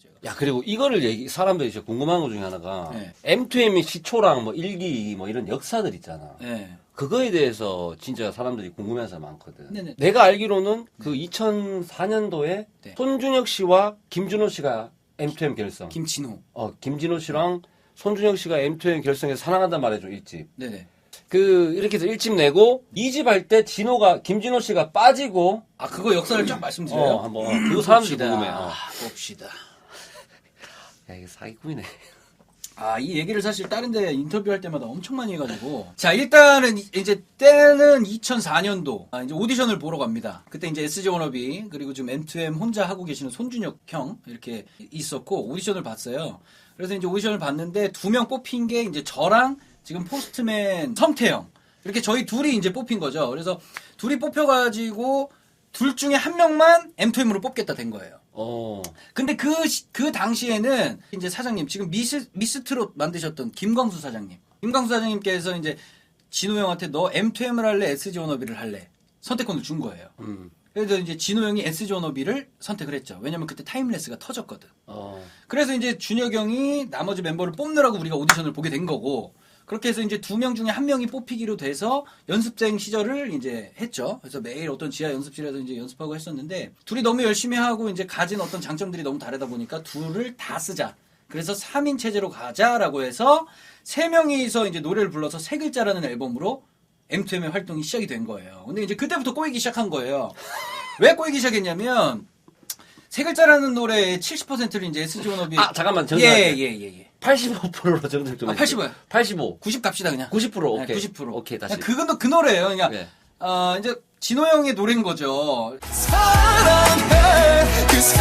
제가. 야, 그리고 이거를 사람들이 진짜 궁금한 것 중에 하나가, 네. M2M의 시초랑 뭐 1기 뭐 이런 역사들 있잖아. 네. 그거에 대해서 진짜 사람들이 궁금해하는 사람 많거든. 네네. 내가 알기로는 그 2004년도에 네. 손준혁 씨와 김준호 씨가 M2M 결성. 김진호. 김진호 씨랑 손준혁 씨가 M2M 결성해서 사랑한단 말이죠, 1집. 네네. 이렇게 해서 1집 내고, 2집 할 때 김진호 씨가 빠지고, 아, 그거 역사를 쫙 말씀드려요? 한번, 그거 사람들이 봅시다. 궁금해. 봅시다. 야, 이게 사기꾼이네. 아, 이 얘기를 사실 다른 데 인터뷰할 때마다 엄청 많이 해가지고. 자, 일단은 이제 때는 2004년도. 이제 오디션을 보러 갑니다. 그때 이제 SG 워너비, 그리고 지금 M2M 혼자 하고 계시는 손준혁 형, 이렇게 있었고, 오디션을 봤어요. 그래서 이제 오디션을 봤는데, 2명 뽑힌 게 이제 저랑 지금 포스트맨 성태형. 이렇게 저희 둘이 이제 뽑힌 거죠. 그래서 둘이 뽑혀가지고, 둘 중에 한 명만 M2M으로 뽑겠다 된 거예요. 근데 그 당시에는 이제 사장님, 지금 미스트롯 만드셨던 김광수 사장님. 김광수 사장님께서 이제 진호 형한테 너 M2M을 할래? SG 워너비를 할래? 선택권을 준 거예요. 그래서 이제 진호 형이 SG 워너비를 선택을 했죠. 왜냐면 그때 타임레스가 터졌거든. 그래서 이제 준혁 형이 나머지 멤버를 뽑느라고 우리가 오디션을 보게 된 거고, 그렇게 해서 이제 2명 중에 1명이 뽑히기로 돼서 연습생 시절을 이제 했죠. 그래서 매일 어떤 지하 연습실에서 이제 연습하고 했었는데, 둘이 너무 열심히 하고 이제 가진 어떤 장점들이 너무 다르다 보니까 둘을 다 쓰자. 그래서 3인 체제로 가자라고 해서 3명이서 이제 노래를 불러서 3글자라는 앨범으로 M2M의 활동이 시작이 된 거예요. 근데 이제 그때부터 꼬이기 시작한 거예요. 왜 꼬이기 시작했냐면, 3글자라는 노래의 70%를 이제 SG 워너비. 잠깐만, 정리할게. 예. 85%로 정리 좀. 85요. 85. 90 갑시다, 그냥. 90%, 오케이. 네, 90%. 오케이, 다시. 그건 그 노래예요. 그냥, 네. 이제, 진호 형의 노래인 거죠. 사랑해 그 세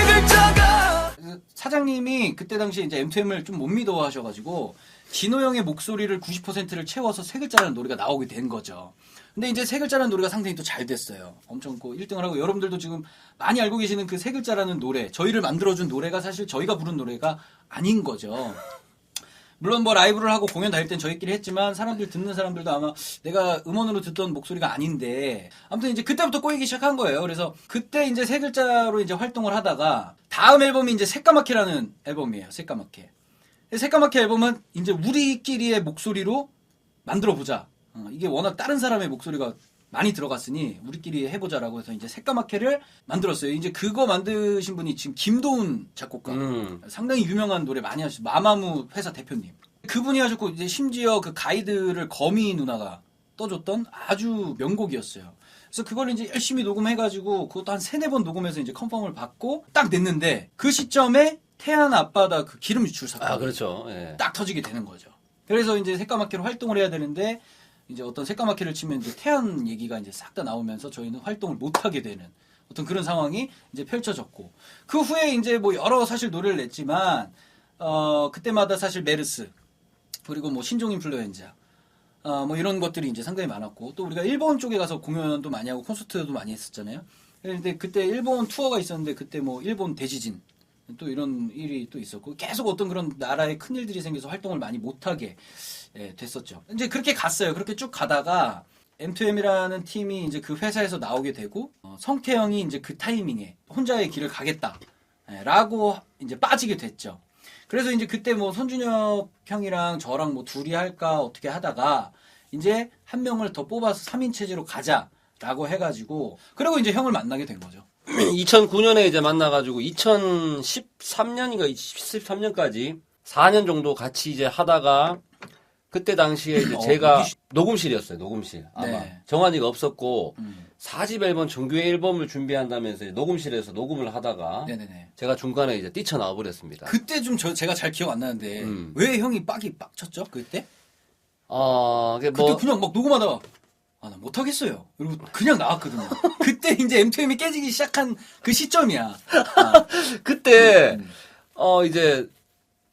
글자가. 사장님이 그때 당시에 이제 M2M을 좀 못 믿어 하셔가지고, 진호 형의 목소리를 90%를 채워서 3글자라는 노래가 나오게 된 거죠. 근데 이제 3글자라는 노래가 상당히 또 잘 됐어요. 엄청 1등을 하고, 여러분들도 지금 많이 알고 계시는 그 3글자라는 노래, 저희를 만들어준 노래가 사실 저희가 부른 노래가 아닌 거죠. 물론 뭐 라이브를 하고 공연 다닐 땐 저희끼리 했지만, 사람들 듣는 사람들도 아마 내가 음원으로 듣던 목소리가 아닌데, 아무튼 이제 그때부터 꼬이기 시작한 거예요. 그래서 그때 이제 3글자로 이제 활동을 하다가, 다음 앨범이 이제 새까맣게라는 앨범이에요. 새까맣게. 새까맣게 앨범은 이제 우리끼리의 목소리로 만들어보자. 이게 워낙 다른 사람의 목소리가 많이 들어갔으니 우리끼리 해보자라고 해서 이제 새까맣게를 만들었어요. 이제 그거 만드신 분이 지금 김도훈 작곡가. 상당히 유명한 노래 많이 하시죠. 마마무 회사 대표님. 그분이 하셨고, 이제 심지어 그 가이드를 거미 누나가 떠줬던 아주 명곡이었어요. 그래서 그걸 이제 열심히 녹음해가지고, 그것도 한 3-4번 녹음해서 이제 컨펌을 받고 딱 냈는데, 그 시점에 태안 앞바다 그 기름 유출 사건. 그렇죠. 예. 딱 터지게 되는 거죠. 그래서 이제 새까맣게로 활동을 해야 되는데, 이제 어떤 새까맣게를 치면 이제 태안 얘기가 이제 싹 다 나오면서 저희는 활동을 못 하게 되는 어떤 그런 상황이 이제 펼쳐졌고, 그 후에 이제 뭐 여러 사실 노래를 냈지만, 그때마다 사실 메르스, 그리고 뭐 신종 인플루엔자, 뭐 이런 것들이 이제 상당히 많았고, 또 우리가 일본 쪽에 가서 공연도 많이 하고 콘서트도 많이 했었잖아요. 근데 그때 일본 투어가 있었는데, 그때 뭐 일본 대지진, 또 이런 일이 또 있었고, 계속 어떤 그런 나라에 큰 일들이 생겨서 활동을 많이 못하게 됐었죠. 이제 그렇게 갔어요. 그렇게 쭉 가다가 M2M이라는 팀이 이제 그 회사에서 나오게 되고, 성태형이 이제 그 타이밍에 혼자의 길을 가겠다라고 이제 빠지게 됐죠. 그래서 이제 그때 뭐 손준혁 형이랑 저랑 뭐 둘이 할까 어떻게 하다가 이제 한 명을 더 뽑아서 3인 체제로 가자라고 해가지고, 그리고 이제 형을 만나게 된 거죠. 2009년에 이제 만나가지고 2013년인가 13년까지 4년 정도 같이 이제 하다가, 그때 당시에 이제 제가 녹음실이었어요. 녹음실. 아마 네. 정환이가 없었고 4집 앨범 정규 앨범을 준비한다면서 녹음실에서 녹음을 하다가 네네네. 제가 중간에 이제 뛰쳐나와 버렸습니다. 그때 좀 제가 잘 기억 안 나는데 왜 형이 빡쳤죠? 그때? 그게 그때 뭐 그냥 막 녹음하다가 나 못하겠어요. 그리고 그냥 나왔거든요. 그때 이제 M2M이 깨지기 시작한 그 시점이야. 그때 이제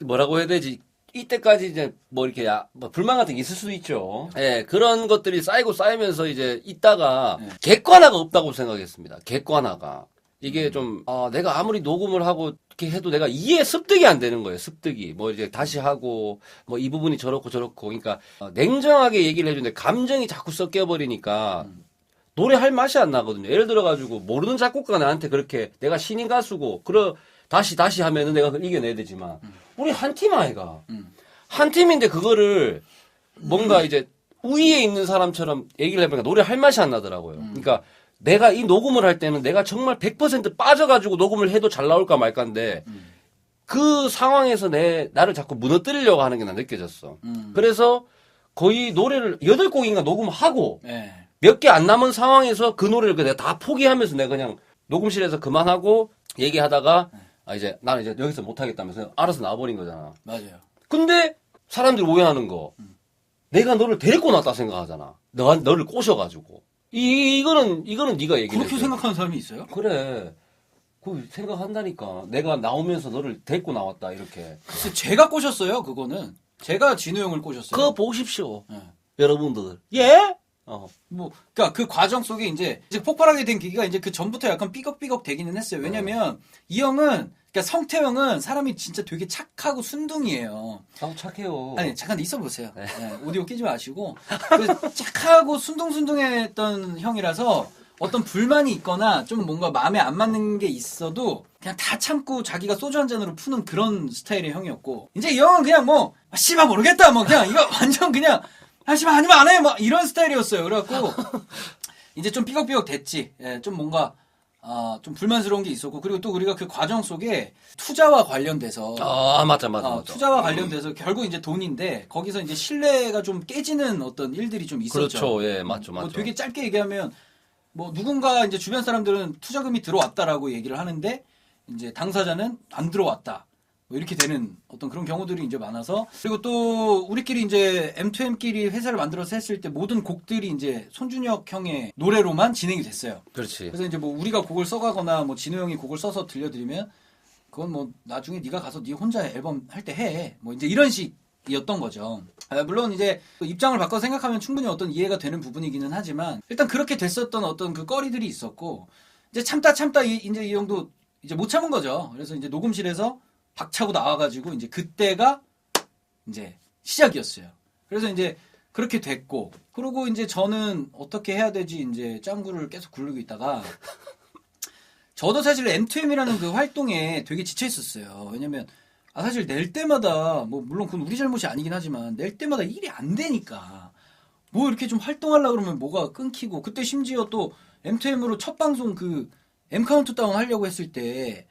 뭐라고 해야 되지? 이때까지 이제 뭐 이렇게 뭐 불만 같은 게 있을 수도 있죠. 예, 그런 것들이 쌓이고 쌓이면서 이제 있다가 객관화가 없다고 생각했습니다. 객관화가. 이게 좀, 내가 아무리 녹음을 하고 이렇게 해도 내가 이해 습득이 안 되는 거예요. 습득이. 뭐 이제 다시 하고, 뭐 이 부분이 저렇고 저렇고. 그러니까 냉정하게 얘기를 해주는데 감정이 자꾸 섞여버리니까 노래할 맛이 안 나거든요. 예를 들어가지고 모르는 작곡가가 나한테 그렇게 내가 신인 가수고, 다시 하면은 내가 그걸 이겨내야 되지만 우리 한 팀 아이가 음. 한 팀인데 그거를 뭔가 이제 우위에 있는 사람처럼 얘기를 해보니까 노래 할 맛이 안 나더라고요. 그러니까 내가 이 녹음을 할 때는 내가 정말 100% 빠져가지고 녹음을 해도 잘 나올까 말까인데 그 상황에서 나를 자꾸 무너뜨리려고 하는 게 난 느껴졌어. 그래서 거의 노래를 8곡인가 녹음하고 네. 몇 개 안 남은 상황에서 그 노래를 내가 다 포기하면서 내가 그냥 녹음실에서 그만하고 얘기하다가 이제 나는 이제 여기서 못하겠다면서 알아서 나와버린 거잖아. 맞아요. 근데 사람들이 오해하는 거 내가 너를 데리고 났다 생각하잖아. 너를 꼬셔가지고 이거는 네가 얘기해. 그렇게 생각하는 사람이 있어요? 그래. 그 생각한다니까. 내가 나오면서 너를 데리고 나왔다 이렇게. 글쎄, 제가 꼬셨어요. 그거는 제가 진우 형을 꼬셨어요. 그거 보십시오. 네. 여러분들. 예? 그러니까 그 과정 속에 이제 폭발하게 된 계기가 이제 그 전부터 약간 삐걱삐걱 되기는 했어요. 왜냐면 이 형은, 그러니까 성태형은 사람이 진짜 되게 착하고 순둥이에요. 나도 착해요. 아니, 잠깐 있어 보세요. 네, 오디오 끼지 마시고. 그 착하고 순둥순둥했던 형이라서 어떤 불만이 있거나 좀 뭔가 마음에 안 맞는 게 있어도 그냥 다 참고 자기가 소주 한 잔으로 푸는 그런 스타일의 형이었고, 이제 이 형은 그냥 뭐, 씨발 모르겠다. 뭐 그냥 이거 완전 그냥, 씨발 아니면 안 해. 막 이런 스타일이었어요. 그래갖고, 이제 좀 삐걱삐걱 됐지. 예, 좀 뭔가, 좀 불만스러운 게 있었고, 그리고 또 우리가 그 과정 속에 투자와 관련돼서, 맞아. 투자와 관련돼서 결국 이제 돈인데, 거기서 이제 신뢰가 좀 깨지는 어떤 일들이 좀 있었죠. 그렇죠. 예, 맞죠. 뭐 되게 짧게 얘기하면, 뭐 누군가 이제 주변 사람들은 투자금이 들어왔다라고 얘기를 하는데, 이제 당사자는 안 들어왔다. 뭐 이렇게 되는 어떤 그런 경우들이 이제 많아서, 그리고 또 우리끼리 이제 M2M끼리 회사를 만들어서 했을 때 모든 곡들이 이제 손준혁 형의 노래로만 진행이 됐어요. 그렇지. 그래서 이제 뭐 우리가 곡을 써가거나 뭐 진우 형이 곡을 써서 들려드리면 그건 뭐 나중에 네가 가서 네 혼자 앨범 할 때 해. 뭐 이제 이런 식이었던 거죠. 물론 이제 입장을 바꿔 생각하면 충분히 어떤 이해가 되는 부분이기는 하지만 일단 그렇게 됐었던 어떤 그 꺼리들이 있었고, 이제 참다 이제 이 형도 이제 못 참은 거죠. 그래서 이제 녹음실에서 박차고 나와가지고 이제 그때가 이제 시작이었어요. 그래서 이제 그렇게 됐고, 그리고 이제 저는 어떻게 해야 되지 이제 짱구를 계속 굴리고 있다가 저도 사실 M2M이라는 그 활동에 되게 지쳐 있었어요. 왜냐면 사실 낼 때마다 뭐 물론 그건 우리 잘못이 아니긴 하지만 낼 때마다 일이 안 되니까 뭐 이렇게 좀 활동하려고 그러면 뭐가 끊기고, 그때 심지어 또 M2M으로 첫 방송 그 M 카운트다운 하려고 했을 때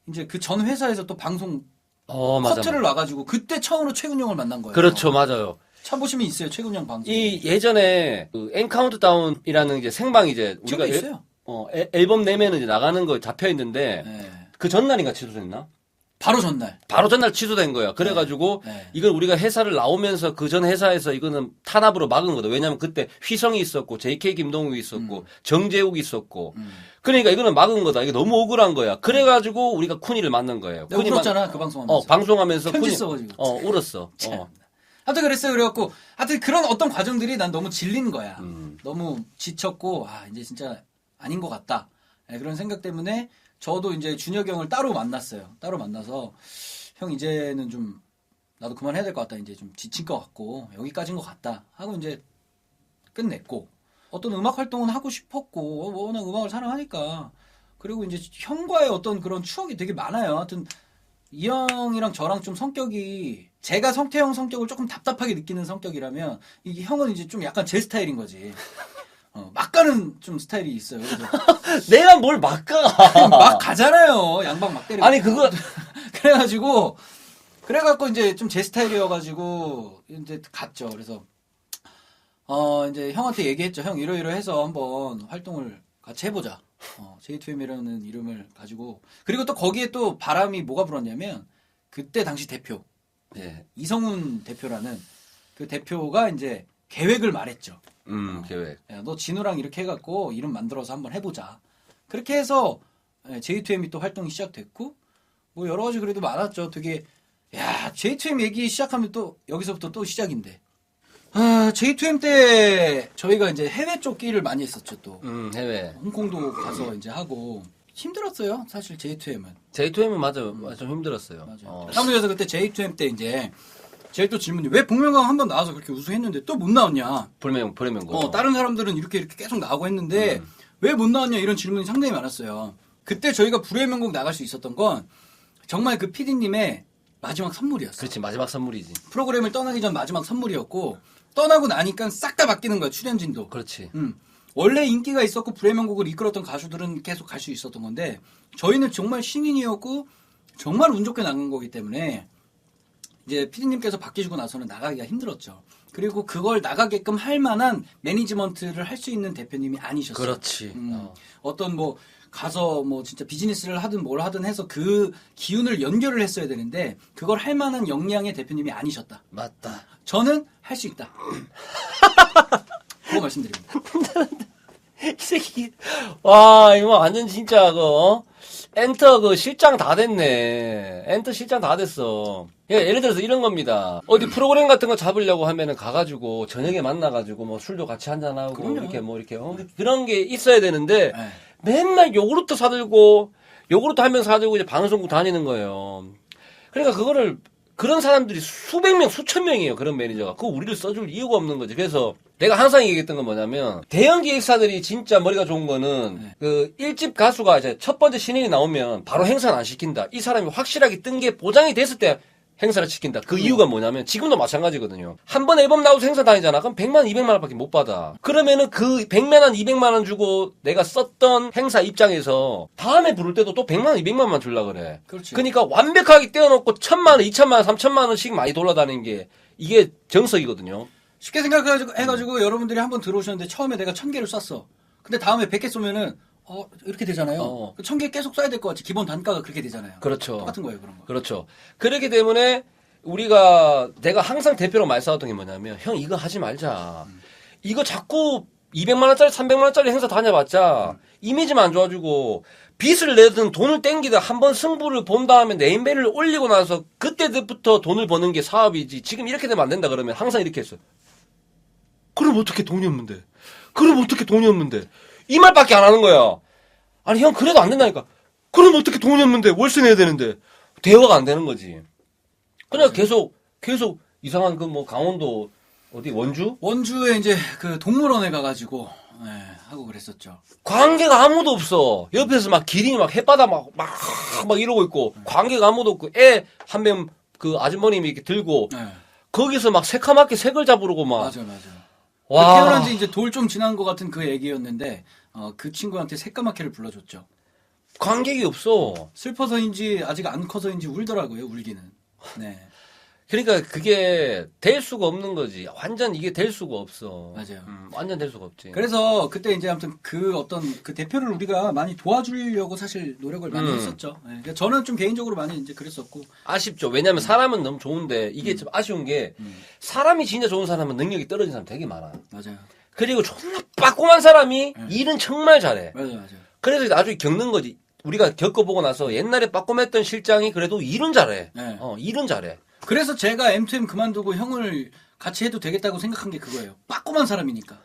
이제 그 전 회사에서 또 방송 맞아. 커트를 놔가지고 그때 처음으로 최근영을 만난 거예요. 그렇죠, 맞아요. 찾아보시면 있어요, 최근영 방송. 이 예전에 그 엔카운트다운이라는 이제 생방 이제 우리가 지금도 있어요. 앨범 내면은 이제 나가는 거 잡혀 있는데 네. 그 전날인가 취소됐나? 바로 전날. 바로 전날 취소된 거야. 그래가지고 네. 이걸 우리가 회사를 나오면서 그 전 회사에서 이거는 탄압으로 막은 거다. 왜냐면 그때 휘성이 있었고 JK 김동욱이 있었고 정재욱이 있었고 그러니까 이거는 막은 거다. 이게 너무 억울한 거야. 그래가지고 우리가 쿠니를 만난 거예요. 내가 울었잖아, 그 방송하면서. 방송하면서 편지 쿠니- 써가지고. 울었어. 하여튼 그랬어요. 그래갖고 하여튼 그런 어떤 과정들이 난 너무 질린 거야. 너무 지쳤고 이제 진짜 아닌 것 같다. 네, 그런 생각 때문에 저도 이제 준혁이 형을 따로 만났어요. 따로 만나서 형 이제는 좀 나도 그만해야 될 것 같다. 이제 좀 지친 것 같고 여기까지인 것 같다 하고 이제 끝냈고, 어떤 음악 활동은 하고 싶었고 워낙 음악을 사랑하니까, 그리고 이제 형과의 어떤 그런 추억이 되게 많아요. 하여튼 이 형이랑 저랑 좀 성격이, 제가 성태형 성격을 조금 답답하게 느끼는 성격이라면 이 형은 이제 좀 약간 제 스타일인 거지. 막 가는 좀 스타일이 있어요. 그래서 내가 뭘 막 가. 막 가잖아요. 양방 막 때리고. 아니 그거 그래갖고 이제 좀 제 스타일이어가지고 이제 갔죠. 그래서 이제 형한테 얘기했죠. 형 이러이러해서 한번 활동을 같이 해보자. J2M이라는 이름을 가지고. 그리고 또 거기에 또 바람이 뭐가 불었냐면 그때 당시 대표 이성훈 대표라는 그 대표가 이제 계획을 말했죠. 계획. 야, 너 진우랑 이렇게 해갖고 이름 만들어서 한번 해보자. 그렇게 해서 J2M이 또 활동이 시작됐고, 뭐 여러 가지 그래도 많았죠. 되게 J2M 얘기 시작하면 또 여기서부터 또 시작인데. J2M 때 저희가 이제 해외 쪽 끼를 많이 했었죠. 또 해외. 홍콩도 가서 이제 하고 힘들었어요. 사실 J2M은. J2M은 맞아 좀 힘들었어요. 맞아요. 그래서 그때 J2M 때 이제 제일 또 질문이, 왜 복면가왕 한 번 나와서 그렇게 우승했는데 또 못 나왔냐? 불면고. 다른 사람들은 이렇게 계속 나오고 했는데 왜 못 나왔냐, 이런 질문이 상당히 많았어요. 그때 저희가 불의 명곡 나갈 수 있었던 건 정말 그 PD님의 마지막 선물이었어. 그렇지, 마지막 선물이지. 프로그램을 떠나기 전 마지막 선물이었고 떠나고 나니까 싹 다 바뀌는 거야 출연진도. 그렇지. 원래 인기가 있었고 불의 명곡을 이끌었던 가수들은 계속 갈 수 있었던 건데 저희는 정말 신인이었고 정말 운 좋게 나간 거기 때문에 이제 PD님께서 바뀌시고 나서는 나가기가 힘들었죠. 그리고 그걸 나가게끔 할 만한 매니지먼트를 할 수 있는 대표님이 아니셨어요. 그렇지. 어떤 뭐 가서 뭐 진짜 비즈니스를 하든 뭘 하든 해서 그 기운을 연결을 했어야 되는데 그걸 할 만한 역량의 대표님이 아니셨다. 맞다. 저는 할 수 있다. 그거 말씀드립니다. 이 새끼, 와, 이거 완전 진짜, 엔터 실장 다 됐네. 엔터 실장 다 됐어. 예를 들어서 이런 겁니다. 어디 프로그램 같은 거 잡으려고 하면은 가가지고, 저녁에 만나가지고, 뭐 술도 같이 한잔하고, 그럼요. 이렇게, 그런 게 있어야 되는데, 네. 맨날 요구르트 사들고, 요구르트 한 병 사들고 이제 방송국 다니는 거예요. 그러니까 그거를, 그런 사람들이 수백 명, 수천 명이에요. 그런 매니저가. 그거 우리를 써줄 이유가 없는 거지. 그래서 내가 항상 얘기했던 건 뭐냐면 대형 기획사들이 진짜 머리가 좋은 거는 네. 그 1집 가수가 이제 첫 번째 신인이 나오면 바로 행사는 안 시킨다. 이 사람이 확실하게 뜬 게 보장이 됐을 때 행사를 시킨다. 그 이유가 뭐냐면 지금도 마찬가지거든요. 한 번 앨범 나오고 행사 다니잖아. 그럼 100만, 200만 원밖에 못 받아. 그러면은 그 100만 원, 200만 원 주고 내가 썼던 행사 입장에서 다음에 부를 때도 또 100만 원, 200만 원만 주려고 그래. 그렇지. 그러니까 완벽하게 떼어놓고 1000만 원, 2000만 원, 3000만 원씩 많이 돌아다니는 게 이게 정석이거든요. 쉽게 생각해가지고 여러분들이 한번 들어오셨는데 처음에 내가 1000개를 쐈어. 근데 다음에 100개 쏘면은 이렇게 되잖아요. 1000개 계속 쏴야 될 것 같지. 기본 단가가 그렇게 되잖아요. 그렇죠. 똑같은 거예요, 그런 거. 그렇죠. 그렇기 때문에 내가 항상 대표로 말 싸웠던 게 뭐냐면, 형, 이거 하지 말자. 이거 자꾸 200만원짜리, 300만원짜리 행사 다녀봤자, 이미지만 안 좋아지고, 빚을 내든 돈을 땡기다 한번 승부를 본 다음에 네임밸류를 올리고 나서, 그때부터 돈을 버는 게 사업이지. 지금 이렇게 되면 안 된다 그러면 항상 이렇게 했어요. 그럼 어떻게 돈이 없는데? 이 말밖에 안 하는 거야. 아니, 형, 그래도 안 된다니까. 그럼 어떻게 돈이 없는데? 월세 내야 되는데. 대화가 안 되는 거지. 그냥 계속 이상한 강원도 어디 원주에 이제 그 동물원에 가가지고 하고 그랬었죠. 관계가 아무도 없어. 옆에서 막 기린이 막 햇바다 막 이러고 있고 관계가 아무도 없고 애 한 명 그 아주머님이 이렇게 들고 네. 거기서 막 새카맣게 색을 잡으려고 막. 맞아. 와. 태어난 지 이제 돌 좀 지난 것 같은 그 애기였는데 그 친구한테 새까맣게를 불러줬죠. 관객이 없어. 슬퍼서인지 아직 안 커서인지 울더라고요. 울기는. 네. 그러니까 그게 될 수가 없는 거지. 완전 이게 될 수가 없어. 맞아요. 완전 될 수가 없지. 그래서 그때 이제 아무튼 그 어떤 그 대표를 우리가 많이 도와주려고 사실 노력을 많이 했었죠. 네. 그러니까 저는 좀 개인적으로 많이 이제 그랬었고. 아쉽죠. 왜냐면 사람은 너무 좋은데 이게 좀 아쉬운 게 사람이 진짜 좋은 사람은 능력이 떨어진 사람 되게 많아. 맞아요. 그리고 존나 빠꼼한 사람이 일은 정말 잘해. 맞아요. 그래서 나중에 겪는 거지. 우리가 겪어보고 나서 옛날에 빠꼼했던 실장이 그래도 일은 잘해. 네. 일은 잘해. 그래서 제가 M2M 그만두고 형을 같이 해도 되겠다고 생각한 게 그거예요. 빠꼼한 사람이니까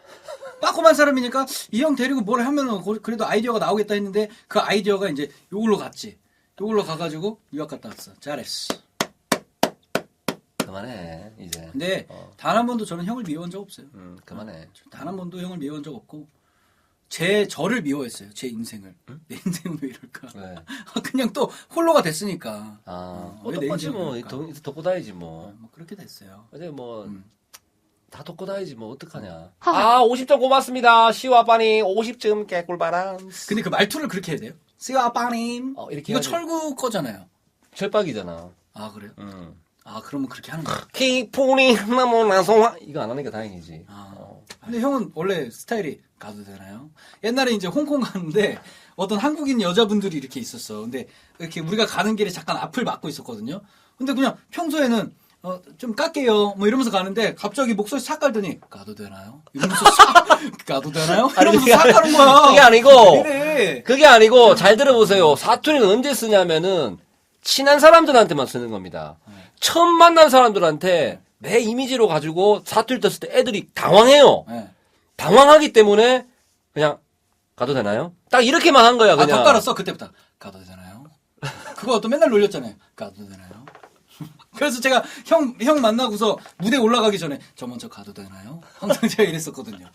이 형 데리고 뭘 하면은 그래도 아이디어가 나오겠다 했는데 그 아이디어가 이제 요걸로 갔지. 요걸로 가가지고 유학 갔다 왔어. 잘했어. 그만해 이제. 근데 단 한 번도 저는 형을 미워한 적 없어요. 그만해. 단 한 번도 형을 미워한 적 없고 저를 미워했어요. 제 인생을. 내 인생은 왜 이럴까? 왜? 그냥 또 홀로가 됐으니까. 왜 내 똑같지 인생을 뭐. 그럴까? 덮고 다니지 뭐. 뭐 그렇게 됐어요. 어제 다 덮고 다니지 뭐 어떡하냐. 50점 고맙습니다. 시와빠님 50점 개꿀바람. 근데 그 말투를 그렇게 해야 돼요? 시와빠님. 이렇게 이거 해야지. 철구 거잖아요. 철박이잖아. 아 그래요? 그러면 그렇게 하는 거야. 키푸니 나무나송아 이거 안 하니까 다행이지. 근데 형은 원래 스타일이 가도 되나요? 옛날에 이제 홍콩 가는데 어떤 한국인 여자분들이 이렇게 있었어. 근데 이렇게 우리가 가는 길에 잠깐 앞을 막고 있었거든요. 근데 그냥 평소에는 좀 깎게요. 뭐 이러면서 가는데 갑자기 목소리 싹 깔더니 가도 되나요? 이러면서 가도 되나요? 이러면서 싹 가는 거야. 그게 아니고 그래. 그게 아니고 잘 들어보세요. 사투리는 언제 쓰냐면은 친한 사람들한테만 쓰는 겁니다. 처음 만난 사람들한테 내 이미지로 가지고 사투리 떴을 때 애들이 당황해요. 네. 당황하기 때문에 그냥 가도 되나요? 딱 이렇게만 한 거야 그냥. 더 깔았어 그때부터. 가도 되나요? 그거 또 맨날 놀렸잖아요. 가도 되나요? 그래서 제가 형 만나고서 무대 올라가기 전에 저 먼저 가도 되나요? 항상 제가 이랬었거든요.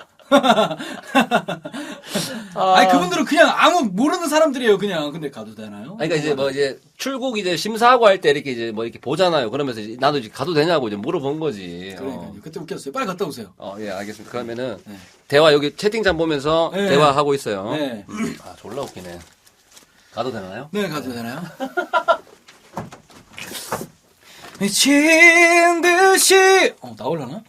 아니 그분들은 그냥 아무 모르는 사람들이에요 그냥. 근데 가도 되나요? 그러니까 이제 뭐 이제 출국 이제 심사하고 할 때 이렇게 이제 뭐 이렇게 보잖아요. 그러면서 이제 나도 이제 가도 되냐고 이제 물어본 거지. 그러니까요. 그때 웃겼어요. 빨리 갔다 오세요. 예, 알겠습니다. 그러면은 네. 대화 여기 채팅창 보면서 네. 대화하고 있어요. 네. 아, 졸라 웃기네. 가도 되나요? 네, 가도 되나요? 미친 듯이 나올라나?